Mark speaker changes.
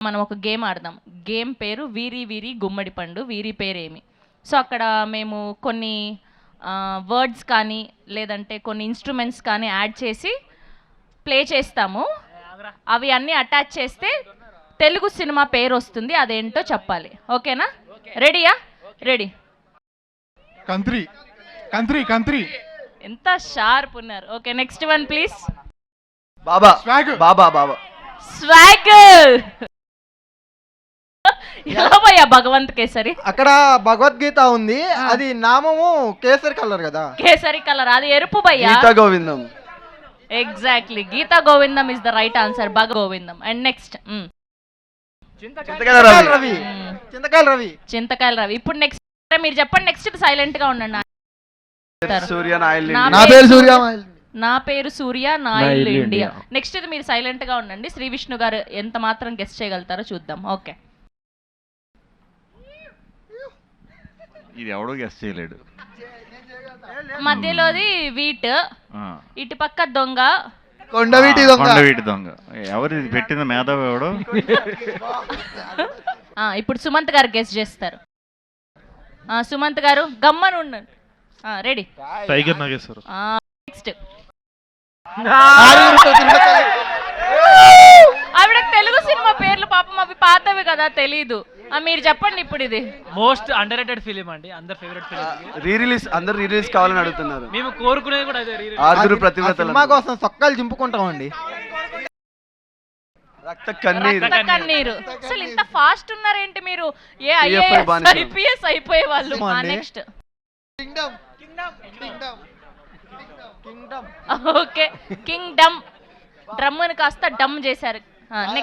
Speaker 1: మనం ఒక గేమ్ ఆడదాం. గేమ్ పేరు వీరి వీరి గుమ్మడి పండు. వీరి పేరేమి? సో అక్కడ మేము కొన్ని వర్డ్స్ కానీ లేదంటే కొన్ని ఇన్స్ట్రుమెంట్స్ కానీ యాడ్ చేసి ప్లే చేస్తాము. అవి అన్నీ అటాచ్ చేస్తే తెలుగు సినిమా పేరు వస్తుంది. అదేంటో చెప్పాలి. ఓకేనా? రెడీయా? రెడీ.
Speaker 2: కంత్రి కంత్రి కంత్రి.
Speaker 1: ఎంత షార్ప్ ఉన్నారు. Okay, next one please.
Speaker 3: Baba
Speaker 2: swag.
Speaker 3: Baba Baba
Speaker 1: swag. భయ్యా భగవంత్ కేసరి.
Speaker 3: అక్కడ భగవద్గీత ఉంది, అది నామము కేసరి కలర్ కదా.
Speaker 1: కేసరి కలర్, అది ఎరుపు భయ్యా.
Speaker 3: Geetha Govindam.
Speaker 1: Exactly, Geetha Govindam is the right answer. భగ గోవిందం. And next
Speaker 3: Chintakayala Ravi. చింతకాయల రవి.
Speaker 1: చింతకాయల రవి. ఇప్పుడు నెక్స్ట్ మీరు చెప్పండి. నెక్స్ట్ సైలెంట్ గా ఉండండి.
Speaker 3: సూర్య నాయల్.
Speaker 2: నా పేరు సూర్య.
Speaker 1: నా పేరు సూర్య, నా ఇల్లు ఇండియా. నెక్స్ట్ ఇది మీరు సైలెంట్ గా ఉండండి. శ్రీ విష్ణు గారు ఎంత మాత్రం గెస్ట్ చేయగలుగుతారో చూద్దాం. ఓకే.
Speaker 4: ఇది ఎవడో గెస్ట్ చేయలేడు.
Speaker 1: మధ్యలోది వీట్, ఇటు పక్క దొంగ,
Speaker 3: కొండవీటి దొంగ.
Speaker 4: కొండవీటి దొంగ. ఎవరు ఇది పెట్టిన మేధావి ఎవడు?
Speaker 1: ఇప్పుడు సుమంత్ గారు గెస్ట్ చేస్తారు. సుమంత్ గారు గమ్మని ఉండండి. రెడీ.
Speaker 5: టైగర్ నాగేశ్వర.
Speaker 1: నెక్స్ట్ ఆవిడకి తెలుగు సినిమా పేర్లు పాపం అవి పాతవి కదా, తెలీదు. మీరు చెప్పండి ఇప్పుడు. ఇది
Speaker 5: మోస్ట్ అండర్ రేటెడ్ ఫిలిం అండి, అందరు ఫేవరెట్ ఫిలిం.
Speaker 3: రీరిలీజ్, అందరు రీరిలీజ్ కావాలని అడుగుతున్నారు.
Speaker 5: మేము కోరుకునేది కూడా అదే.
Speaker 3: ఆరుగురు ప్రతిభటన సినిమా కోసం సొక్కాలు చింపుకుంటామండి. రక్త
Speaker 1: కన్నీరు. అసలు ఇంత ఫాస్ట్ ఉన్నారేంటి మీరు? ఏ ఐపీఎస్ అయిపోయే వాళ్ళు. Next okay, Kingdom. డ్రమ్ కాస్త డమ్ చేశారు.